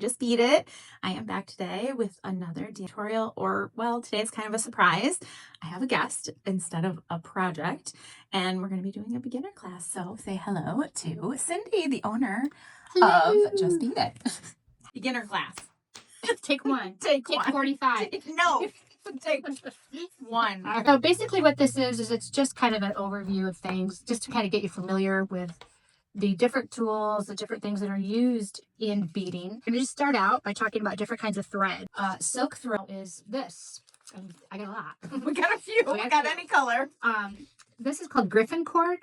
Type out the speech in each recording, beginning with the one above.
Just Bead It. I am back today with another tutorial, or well, today it's kind of a surprise. I have a guest instead of a project, and we're going to be doing a beginner class. So say hello to Cindy, the owner of Just Bead It. Beginner class. Take one. Take 45. No. Take one. So basically what this is it's just kind of an overview of things, just to kind of get you familiar with the different tools, the different things that are used in beading. I'm going to just start out by talking about different kinds of thread. Silk thread is this. I got a lot. We got a few. We got any color. This is called Griffin cord.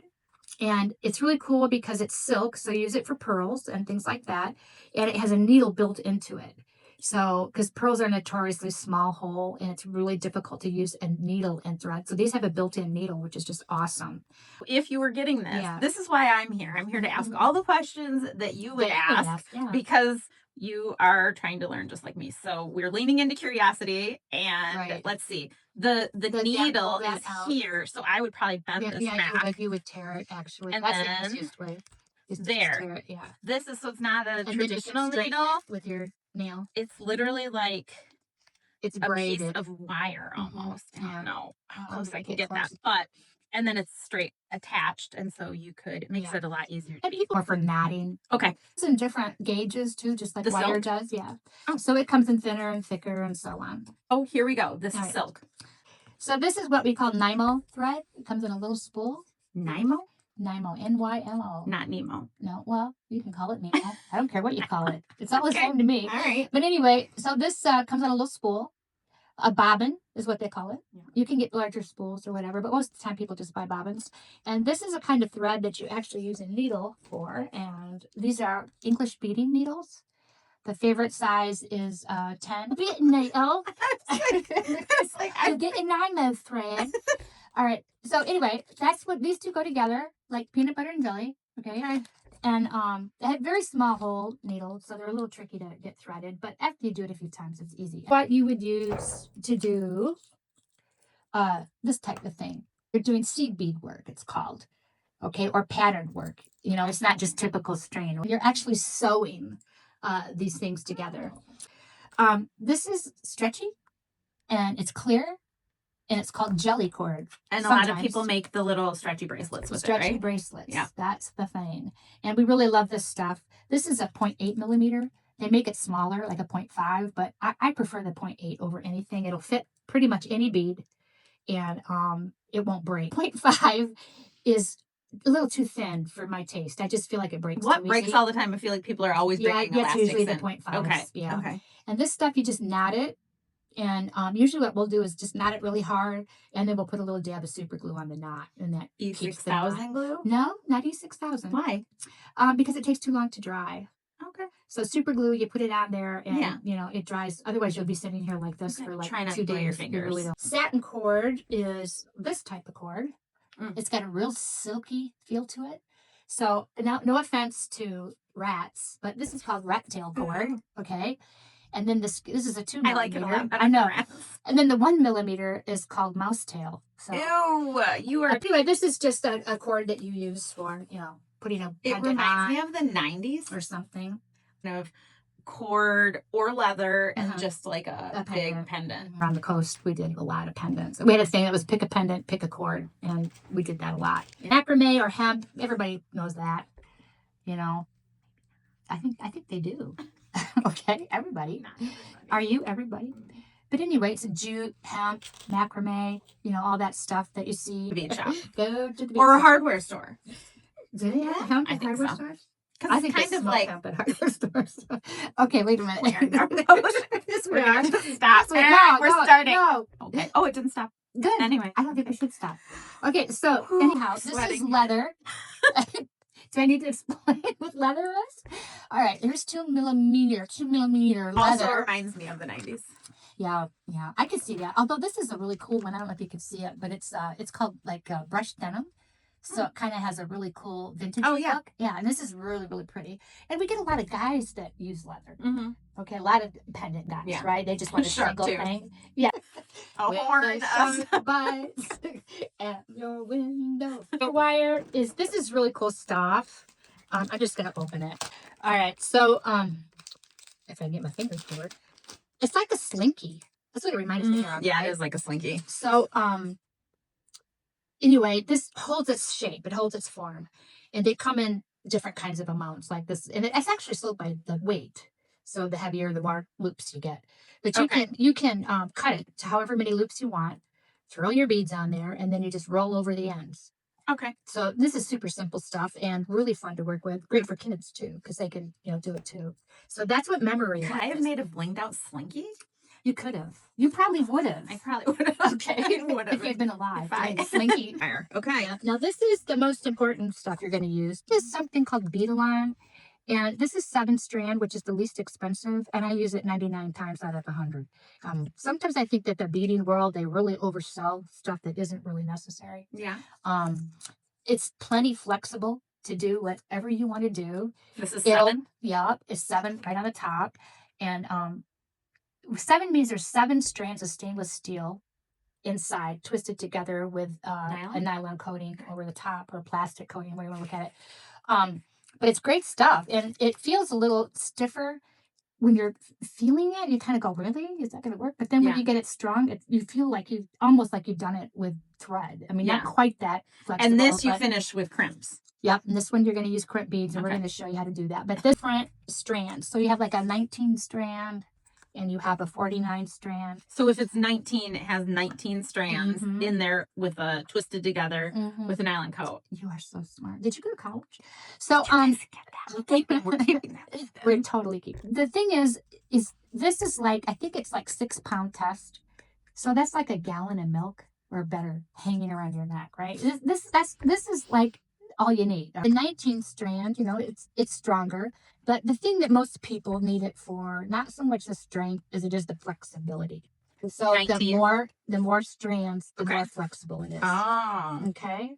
And it's really cool because it's silk, so you use it for pearls and things like that. And it has a needle built into it. So, because pearls are notoriously small hole, and it's really difficult to use a needle and thread. So these have a built-in needle, which is just awesome. If you were getting this, this is why I'm here. I'm here to ask all the questions that you would ask because you are trying to learn just like me. So we're leaning into curiosity, and let's see. The needle is here, so I would probably bend this back. Like you would tear it, actually. And that's then the easiest way. There. It, This is, so it's not a traditional needle. With your nail. It's literally like it's braided. A piece of wire almost. I don't know how close I can get that. But, and then it's straight attached, and so you could, it makes it a lot easier. And people are for knotting. Okay. It's in different gauges too, just like the wire silk does. So it comes in thinner and thicker and so on. Oh, here we go. This is silk. So this is what we call Nymo thread. It comes in a little spool. Nymo? Nymo, N-Y-M-O. Not Nemo. No, well, you can call it Nemo. I don't care what you call it. It's all the same to me. All right. But anyway, so this comes on a little spool. A bobbin is what they call it. Yeah. You can get larger spools or whatever, but most of the time people just buy bobbins. And this is a kind of thread that you actually use a needle for. And these are English beading needles. The favorite size is 10. Bit needle. It's like you get a Nymo thread. All right. So anyway, that's what these two go together, like peanut butter and jelly. Okay. And they have very small hole needles, so they're a little tricky to get threaded. But after you do it a few times, it's easy. What you would use to do this type of thing, you're doing seed bead work, it's called, okay, or patterned work. You know, it's not just typical strain. You're actually sewing these things together. This is stretchy, and it's clear. And it's called jelly cord. And a lot of people make the little stretchy bracelets with stretchy bracelets. Yeah. That's the thing. And we really love this stuff. This is a 0.8 millimeter. They make it smaller, like a 0.5, but I prefer the 0.8 over anything. It'll fit pretty much any bead, and it won't break. 0.5 is a little too thin for my taste. I just feel like it breaks. What breaks all the time? I feel like people are always breaking elastics. Yeah, it's usually the 0.5. Okay. Yeah. Okay. And this stuff, you just knot it. And usually what we'll do is just knot it really hard, and then we'll put a little dab of super glue on the knot, and that keeps the knot. E6000 glue? No, not E6000. Why? Because it takes too long to dry. Okay. So super glue, you put it on there, and you know it dries. Otherwise, you'll be sitting here like this for like 2 days. Your fingers. Really don't. Satin cord is this type of cord. It's got a real silky feel to it. So now, no offense to rats, but this is called rat tail cord. Okay. And then this is a 2 millimeter. I like it a lot. I know. And then the 1 millimeter is called mouse tail. So, ew, you are. Anyway, this is just a cord that you use for, you know, putting a pendant on. It reminds me of the 90s or something. Of cord or leather and just like a big pendant. Around the coast, we did a lot of pendants. We had a thing that was pick a pendant, pick a cord, and we did that a lot. Macrame or hemp, everybody knows that. You know, I think they do. Okay, everybody. Are you everybody? But anyway, it's jute, hemp, macrame, you know, all that stuff that you see. Bead shop. Go to the bead or shop. A hardware store. Do they have hemp at hardware stores? I think kind of like hemp at hardware stores. Okay, wait a minute. Yes, we are. Stop. We're starting. No. Okay. Oh, it didn't stop. Good. Anyway, I don't think we should stop. Okay, so anyhow, this is leather. Do I need to explain what leather is? All right, here's 2 millimeter leather. Also reminds me of the 90s. Yeah, I can see that. Although this is a really cool one. I don't know if you can see it, but it's called like brushed denim. So it kind of has a really cool vintage look. Yeah, and this is really, really pretty. And we get a lot of guys that use leather. Okay, a lot of pendant guys, right? They just want a single thing. Yeah. A horn of butts at your window. The wire this is really cool stuff. I'm just gonna open it. All right, so if I can get my fingers to it. It's like a slinky. That's what it reminds me of. Yeah, right? it is like a slinky. So, anyway, this holds its shape. It holds its form. And they come in different kinds of amounts like this. And it's actually sold by the weight. So the heavier, the more loops you get. But you can cut it to however many loops you want, throw your beads on there, and then you just roll over the ends. Okay. So this is super simple stuff and really fun to work with. Great for kids too, because they can, do it too. So that's what memory Could is. I have made a blinged out slinky? You could have. You probably would have. I probably would have. Okay. I would have. If you'd been alive. If I- Slinky. Okay. Yeah. Now this is the most important stuff you're going to use. This is something called bead along. And this is 7-strand, which is the least expensive. And I use it 99 times out of 100. Sometimes I think that the beading world, they really oversell stuff that isn't really necessary. Yeah. It's plenty flexible to do whatever you want to do. This is 7? Yeah, it's 7 right on the top. And 7 means there's 7 strands of stainless steel inside, twisted together with a nylon coating over the top, or plastic coating, whatever you want to look at it. But it's great stuff, and it feels a little stiffer when you're feeling it. You kind of go, really? Is that going to work? But then when you get it strong, you feel like almost like you've done it with thread. I mean, not quite that flexible. And this you finish with crimps. Yep, and this one you're going to use crimp beads, and we're going to show you how to do that. But different strands. So you have like a 19-strand, and you have a 49-strand. So if it's 19, it has 19 strands in there with a twisted together with a nylon coat. You are so smart. Did you go to college? So we're keeping that. We're totally keeping. The thing is this is like, I think it's like 6-pound test. So that's like a gallon of milk or better hanging around your neck, right? This is like all you need. The 19-strand, it's stronger. But the thing that most people need it for, not so much the strength as it is the flexibility. So 19. the more strands, the more flexible it is. Oh. Okay.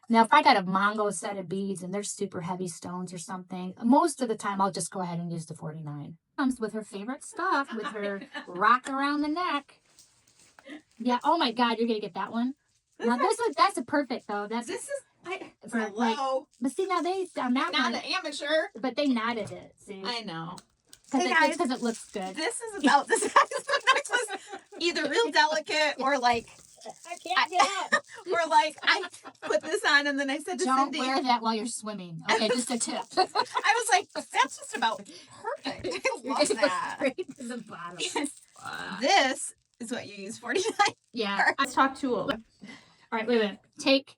Now, if I got a Mongo set of beads and they're super heavy stones or something, most of the time I'll just go ahead and use the 49. Comes with her favorite stuff, with her rock around the neck. Yeah. Oh my God, you're gonna get that one. Now that's a perfect though. Hello. But see, now I'm not an amateur. But they knotted it. See, I know. Because it looks good. This is about this. This was either real delicate or like I can't get it. Or like I put this on and then I said to Don't Cindy, wear that while you're swimming. Okay, just a tip. I was like, that's just about perfect. I love that. Straight to the bottom. This is what you use 49. Yeah. Let's talk tool. All right, wait. Take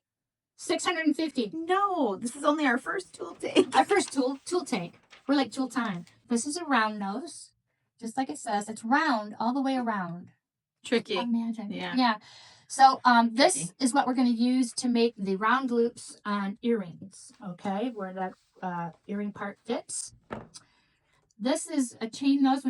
650. No, this is only our first tool take. Our first tool take. We're like tool time. This is a round nose, just like it says. It's round all the way around. Tricky. Imagine. Yeah. So this is what we're going to use to make the round loops on earrings. Okay, where that earring part fits. This is a chain nose,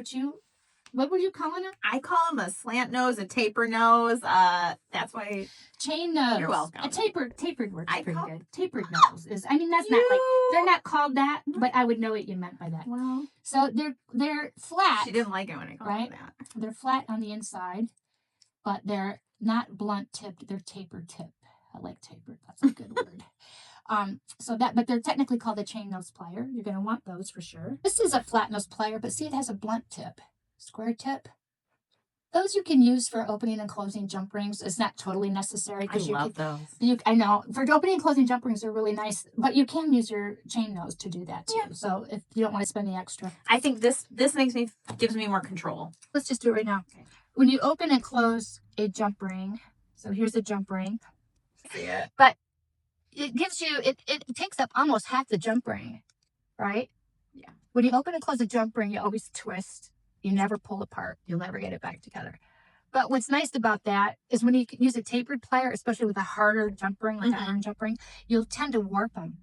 what were you calling it? I call them a slant nose, a taper nose. That's why. Chain nose. You're welcome. A tapered works pretty good. Tapered nose is. I mean, that's not like they're not called that, but I would know what you meant by that. Well, so they're flat. She didn't like it when I called them that. They're flat on the inside, but they're not blunt tipped. They're tapered tip. I like tapered. That's a good word. But they're technically called a chain nose plier. You're going to want those for sure. This is a flat nose plier, but see, it has a blunt tip. Square tip. Those you can use for opening and closing jump rings. It's not totally necessary. I love those. I know. For opening and closing jump rings, they're really nice. But you can use your chain nose to do that too. Yeah. So if you don't want to spend the extra. I think this gives me more control. Let's just do it right now. Okay. When you open and close a jump ring, so here's a jump ring. See it. But it gives you, it takes up almost half the jump ring, right? Yeah. When you open and close a jump ring, you always twist. You never pull apart. You'll never get it back together. But what's nice about that is when you use a tapered plier, especially with a harder jump ring, like an iron jump ring, you'll tend to warp them.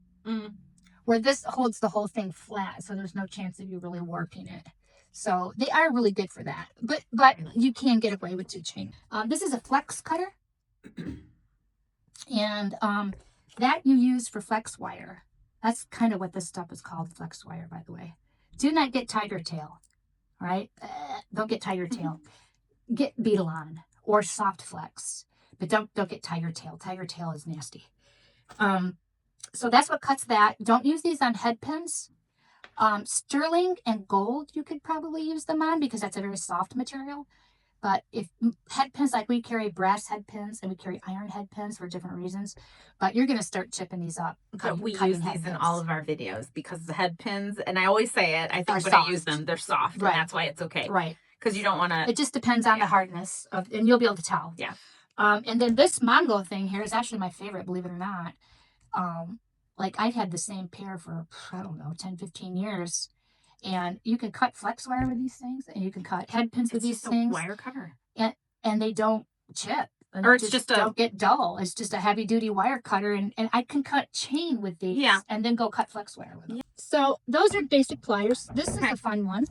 Where this holds the whole thing flat, so there's no chance of you really warping it. So they are really good for that. But you can get away with 2 chain. This is a flex cutter. And that you use for flex wire. That's kind of what this stuff is called, flex wire, by the way. Do not get tiger tail. All right, don't get tiger tail. Get bead along or soft flex, but don't get tiger tail. Tiger tail is nasty. So that's what cuts that. Don't use these on head pins. Sterling and gold, you could probably use them on because that's a very soft material. But if head pins, like we carry brass head pins and we carry iron head pins for different reasons, but you're going to start chipping these up. But we use these in all of our videos because the head pins, and I always say it, I think when I use them, they're soft, and that's why it's okay. Right. Because you don't want to. It just depends on the hardness of, and you'll be able to tell. Yeah. And then this Mongo thing here is actually my favorite, believe it or not. Like I've had the same pair for, I don't know, 10, 15 years. And you can cut flex wire with these things, and you can cut head pins with these things. Wire cutter. And they don't chip. Or it's just don't get dull. It's just a heavy duty wire cutter, and I can cut chain with these. Yeah. And then go cut flex wire with them. Yeah. So those are basic pliers. This is a fun one.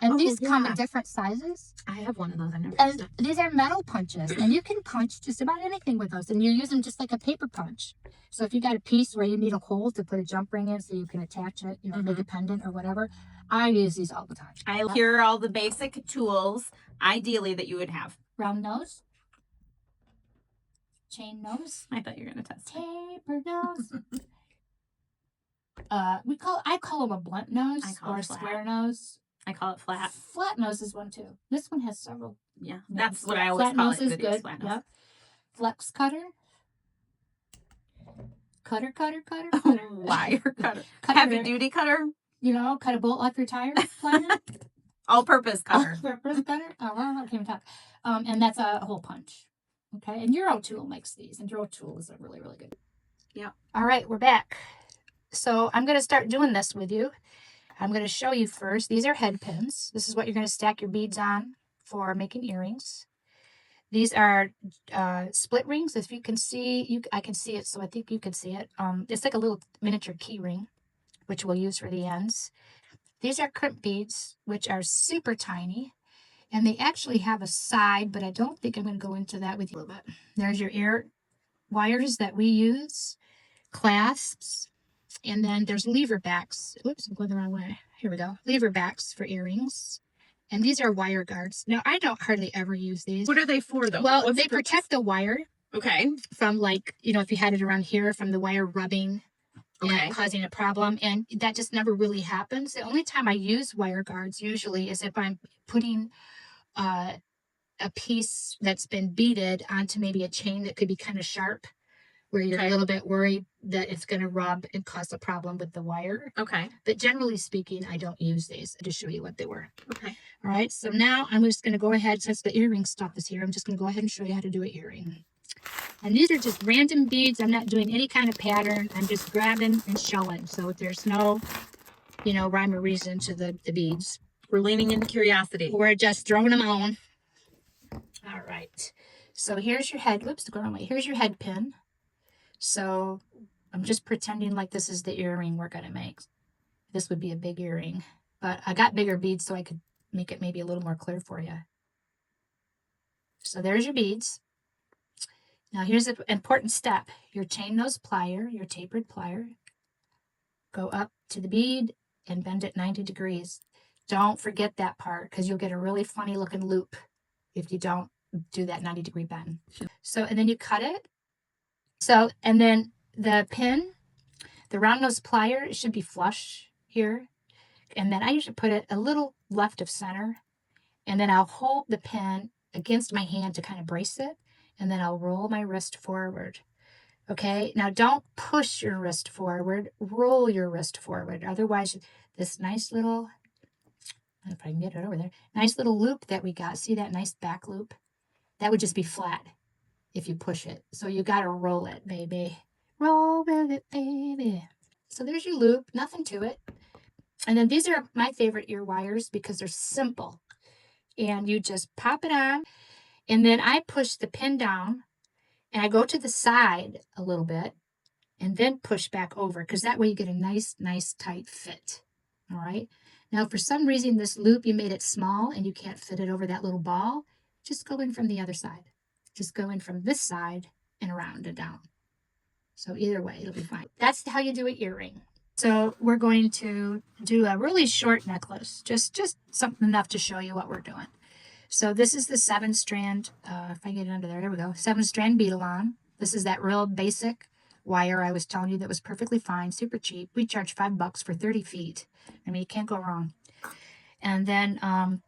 And these come in different sizes. I have one of those. And these are metal punches, and you can punch just about anything with those, and you use them just like a paper punch. So if you got a piece where you need a hole to put a jump ring in so you can attach it, you know, make a pendant or whatever, I use these all the time. Here are all the basic tools, ideally, that you would have. Round nose. Chain nose. I thought you were going to test taper nose. I call them a blunt nose or a square nose. I call it flat. Flat nose is one too. This one has several. Yeah, that's what I always call it. Flat nose is good. Yep. Flex cutter. Cutter. Wire cutter. Heavy duty cutter. You know, cut a bolt off your tire. All purpose cutter. All purpose cutter. Oh, well, I can't even talk. And that's a hole punch. Okay, and Euro Tool makes these, and Euro Tool is really, really good. Yeah. All right, we're back. So I'm going to start doing this with you. I'm going to show you first. These are head pins. This is what you're going to stack your beads on for making earrings. These are split rings. If you can see, I can see it, so I think you can see it. It's like a little miniature key ring, which we'll use for the ends. These are crimp beads, which are super tiny. And they actually have a side, but I don't think I'm going to go into that with you a little bit. There's your ear wires that we use, clasps, and then there's lever backs. Oops, I'm going the wrong way. Here we go. Lever backs for earrings. And these are wire guards. Now, I don't hardly ever use these. What are they for, though? Well, they protect the wire. Okay. From, like, you know, if you had it around here, from the wire rubbing and causing a problem. And that just never really happens. The only time I use wire guards usually is if I'm putting a piece that's been beaded onto maybe a chain that could be kind of sharp, where you're a little bit worried that it's going to rub and cause a problem with the wire. Okay. But generally speaking, I don't use these. To show you what they were. Okay. All right. So now I'm just going to go ahead, since the earring stuff is here, I'm just going to go ahead and show you how to do an earring. And these are just random beads. I'm not doing any kind of pattern. I'm just grabbing and showing. So there's no, you know, rhyme or reason to the beads. We're leaning into curiosity. We're just throwing them on. All right. So here's your head. Whoops, go wrong way. Here's your head pin. So I'm just pretending like this is the earring we're going to make. This would be a big earring. But I got bigger beads so I could make it maybe a little more clear for you. So there's your beads. Now here's an important step. Your chain nose plier, your tapered plier. Go up to the bead and bend it 90 degrees. Don't forget that part, because you'll get a really funny looking loop if you don't do that 90-degree bend. So, and then you cut it. So, and then the pin, the round nose plier, it should be flush here. And then I usually put it a little left of center. And then I'll hold the pin against my hand to kind of brace it. And then I'll roll my wrist forward. Okay, now don't push your wrist forward, roll your wrist forward. Otherwise, this nice little, if I can get it over there, nice little loop that we got, see that nice back loop? That would just be flat if you push it. So you got to roll it, baby. Roll with it, baby. So there's your loop, nothing to it. And then these are my favorite ear wires because they're simple. And you just pop it on. And then I push the pin down. And I go to the side a little bit and then push back over, because that way you get a nice tight fit. All right. Now, if for some reason this loop, you made it small and you can't fit it over that little ball, just go in from the other side. Just go in from this side and around and down. So either way, it'll be fine. That's how you do an earring. So we're going to do a really short necklace, just something enough to show you what we're doing. So this is the 7-strand, if I get it under there we go, 7-strand beadle-on. This is that real basic wire I was telling you that was perfectly fine, super cheap. We charged $5 for 30 feet. I mean, you can't go wrong. And then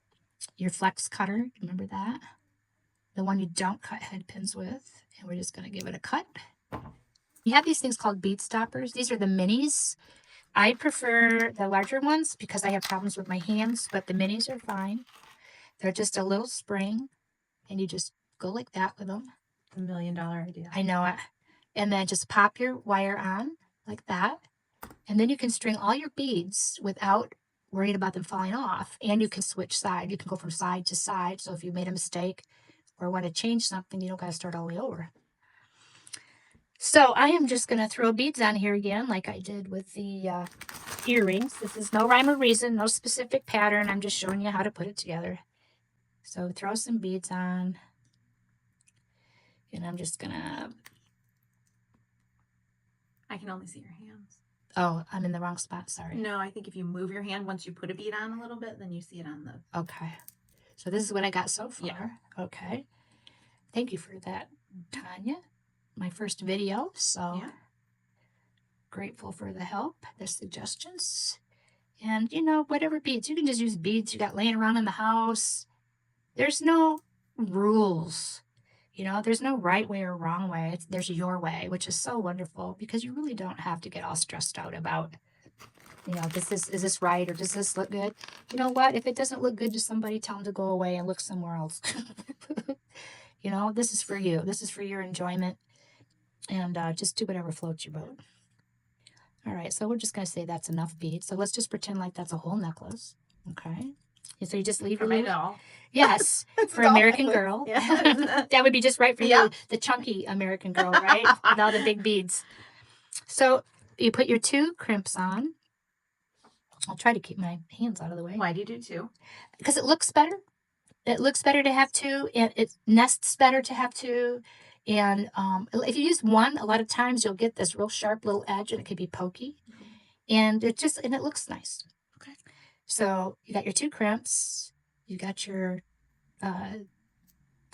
your flex cutter, remember that? The one you don't cut head pins with. And we're just going to give it a cut. You have these things called bead stoppers. These are the minis. I prefer the larger ones because I have problems with my hands, but the minis are fine. They're just a little spring, and you just go like that with them. $1 million idea. I know it. And then just pop your wire on like that. And then you can string all your beads without worrying about them falling off. And you can switch side. You can go from side to side. So if you made a mistake or want to change something, you don't got to start all the way over. So I am just going to throw beads on here again like I did with the earrings. This is no rhyme or reason, no specific pattern. I'm just showing you how to put it together. So throw some beads on. And I'm just going to... I can only see your hands. Oh, I'm in the wrong spot. Sorry. No, I think if you move your hand once you put a bead on a little bit, then you see it on the... Okay. So this is what I got so far. Yeah. Okay. Thank you for that, Tanya. My first video, so Yeah. Grateful for the help, the suggestions. And, you know, whatever beads. You can just use beads you got laying around in the house. There's no rules. You know, there's no right way or wrong way. There's your way, which is so wonderful because you really don't have to get all stressed out about, you know, is this right or does this look good? You know what? If it doesn't look good to somebody, tell them to go away and look somewhere else. You know, this is for you. This is for your enjoyment. And just do whatever floats your boat. All right, so we're just going to say that's enough beads. So let's just pretend like that's a whole necklace. Okay. And so you just leave For your my little... doll. Yes, It's for a doll American necklace. Girl. Yeah. That would be just right for Yeah. the chunky American Girl, right? With all the big beads. So you put your 2 crimps on. I'll try to keep my hands out of the way. Why do you do 2? Because it looks better. It looks better to have 2, and it nests better to have 2. And if you use 1, a lot of times you'll get this real sharp little edge, and it could be pokey. And it looks nice. Okay. So you got your 2 crimps. You got your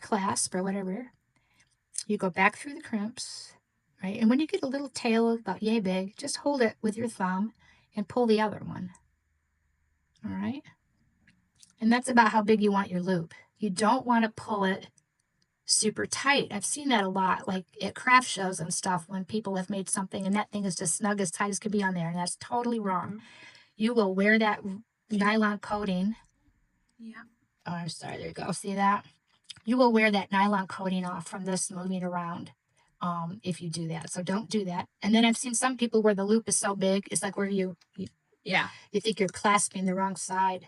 clasp or whatever. You go back through the crimps, right? And when you get a little tail about yay big, just hold it with your thumb and pull the other one. All right? And that's about how big you want your loop. You don't want to pull it super tight. I've seen that a lot, like at craft shows and stuff, when people have made something and that thing is just snug as tight as could be on there, and that's totally wrong. Mm-hmm. You will wear that nylon coating. Yeah. Oh, I'm sorry. There you go. See that? You will wear that nylon coating off from this moving around if you do that. So don't do that. And then I've seen some people where the loop is so big, it's like where you think you're clasping the wrong side.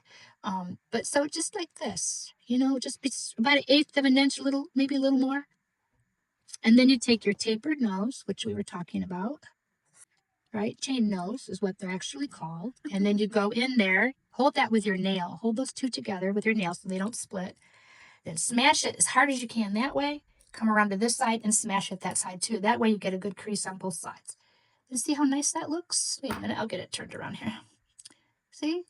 But so just like this, you know, just be about 1/8 of an inch, maybe a little more. And then you take your tapered nose, which we were talking about, right? Chain nose is what they're actually called. And then you go in there, hold that with your nail. Hold those 2 together with your nail so they don't split. Then smash it as hard as you can that way. Come around to this side and smash it that side too. That way you get a good crease on both sides. And see how nice that looks? Wait a minute, I'll get it turned around here. See?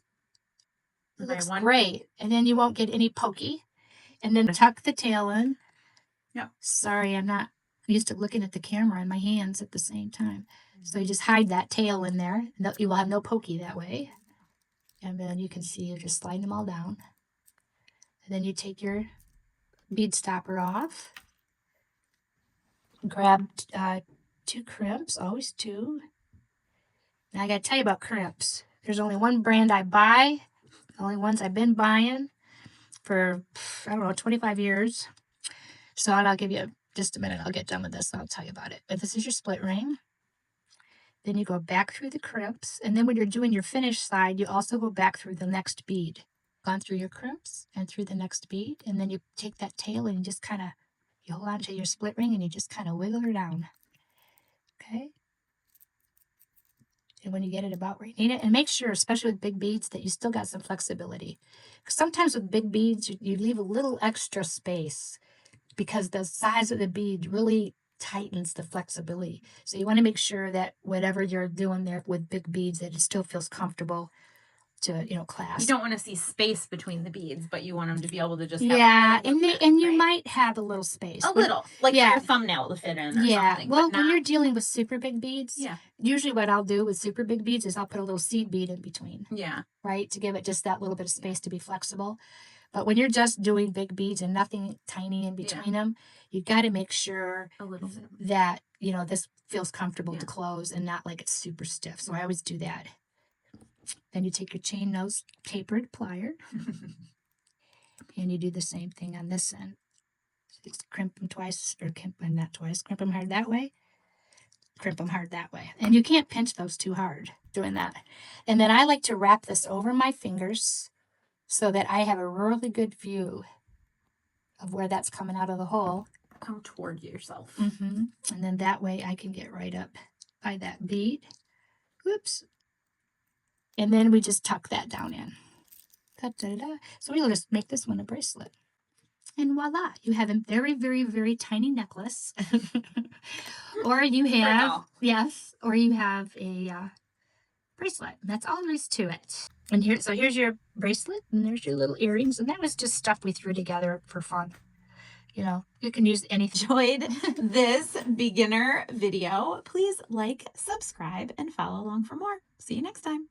It looks great. And then you won't get any pokey. And then tuck the tail in. Yeah. Sorry, I'm not used to looking at the camera and my hands at the same time. So you just hide that tail in there. You will have no pokey that way. And then you can see you're just sliding them all down. And then you take your bead stopper off. Grab 2 crimps, always 2. Now I got to tell you about crimps. There's only one brand I buy, the only ones I've been buying for, I don't know, 25 years. So I'll give you just a minute. I'll get done with this and I'll tell you about it. But this is your split ring. Then you go back through the crimps. And then when you're doing your finish side, you also go back through the next bead. Gone through your crimps and through the next bead. And then you take that tail and you just kind of, you hold on to your split ring and you just kind of wiggle her down. Okay? And when you get it about where you need it, and make sure, especially with big beads, that you still got some flexibility. Because sometimes with big beads, you leave a little extra space because the size of the bead really tightens the flexibility. So you want to make sure that whatever you're doing there with big beads, that it still feels comfortable to, You clasp. don't want to see space between the beads, but you want them to be able to just have Yeah, kind of movement, and you right? might have a little space. A little, like for Yeah. your thumbnail to fit in or Yeah. something, Well, but when you're not. dealing with super big beads, Yeah. usually what I'll do with super big beads is I'll put a little seed bead in between, Yeah. right? To give it just that little bit of space to be flexible. But when you're just doing big beads and nothing tiny in between them, you got to make sure A little bit. that, this feels comfortable Yeah. to close and not like it's super stiff. So I always do that. Then you take your chain nose tapered plier and you do the same thing on this end. Just crimp them twice, or crimp them not twice, crimp them hard that way, crimp them hard that way. And you can't pinch those too hard doing that. And then I like to wrap this over my fingers so that I have a really good view of where that's coming out of the hole. Come toward yourself. And then that way I can get right up by that bead. Whoops. And then we just tuck that down in. Da-da-da. So we'll just make this one a bracelet. And voila, you have a very, very, very tiny necklace. Or you have, yes, or you have a bracelet. That's all there is to it. And here's your bracelet, and there's your little earrings. And that was just stuff we threw together for fun. You can use anything. Enjoyed this beginner video, please like, subscribe, and follow along for more. See you next time.